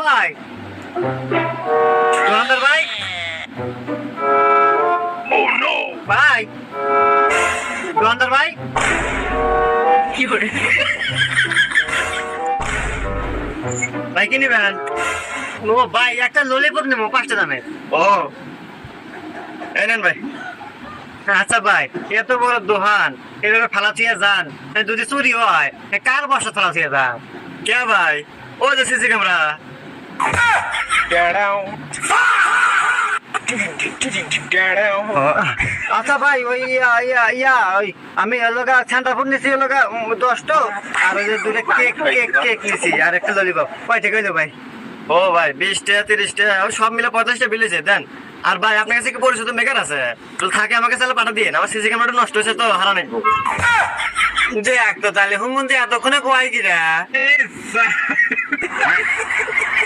ভাই দোকানদার ভাই ভাই দোকানদার ভাই কি করে ভাই কি নিবেন? ও ভাই একটা ললিপপ নেবো 5 টা দামের। ও এই নেন ভাই। আচ্ছা ভাই এত বড় দোকান এভাবে ফালাচিয়া যান যদি চুরি হয় কার বসা ফালাচিয়া যান কে ভাই? ও যে সিসি ক্যামেরা। আচ্ছা ভাই ওই ওই আমি এলাকা ঠান্ডা ফুড নিছি এলাকা 10টা আর ওই যে দুটো কেক নিছি আর একটা ললিপপ কয়টা কইলো ভাই? ও ভাই 20 টাকা 30 টাকা সব মিলে 50 টাকা বিলেছে দেন। আর ভাই আপনার কাছে কি পরিচিত মেকার আছে? থাকে আমাকে চাইলে পাঠা দিয়ে আমার সিসি ক্যামেরাটা নষ্ট হয়েছে তো হারা নেব যে এক তো তাহলে হুমুন যে এতক্ষণে কোয়াই কিরা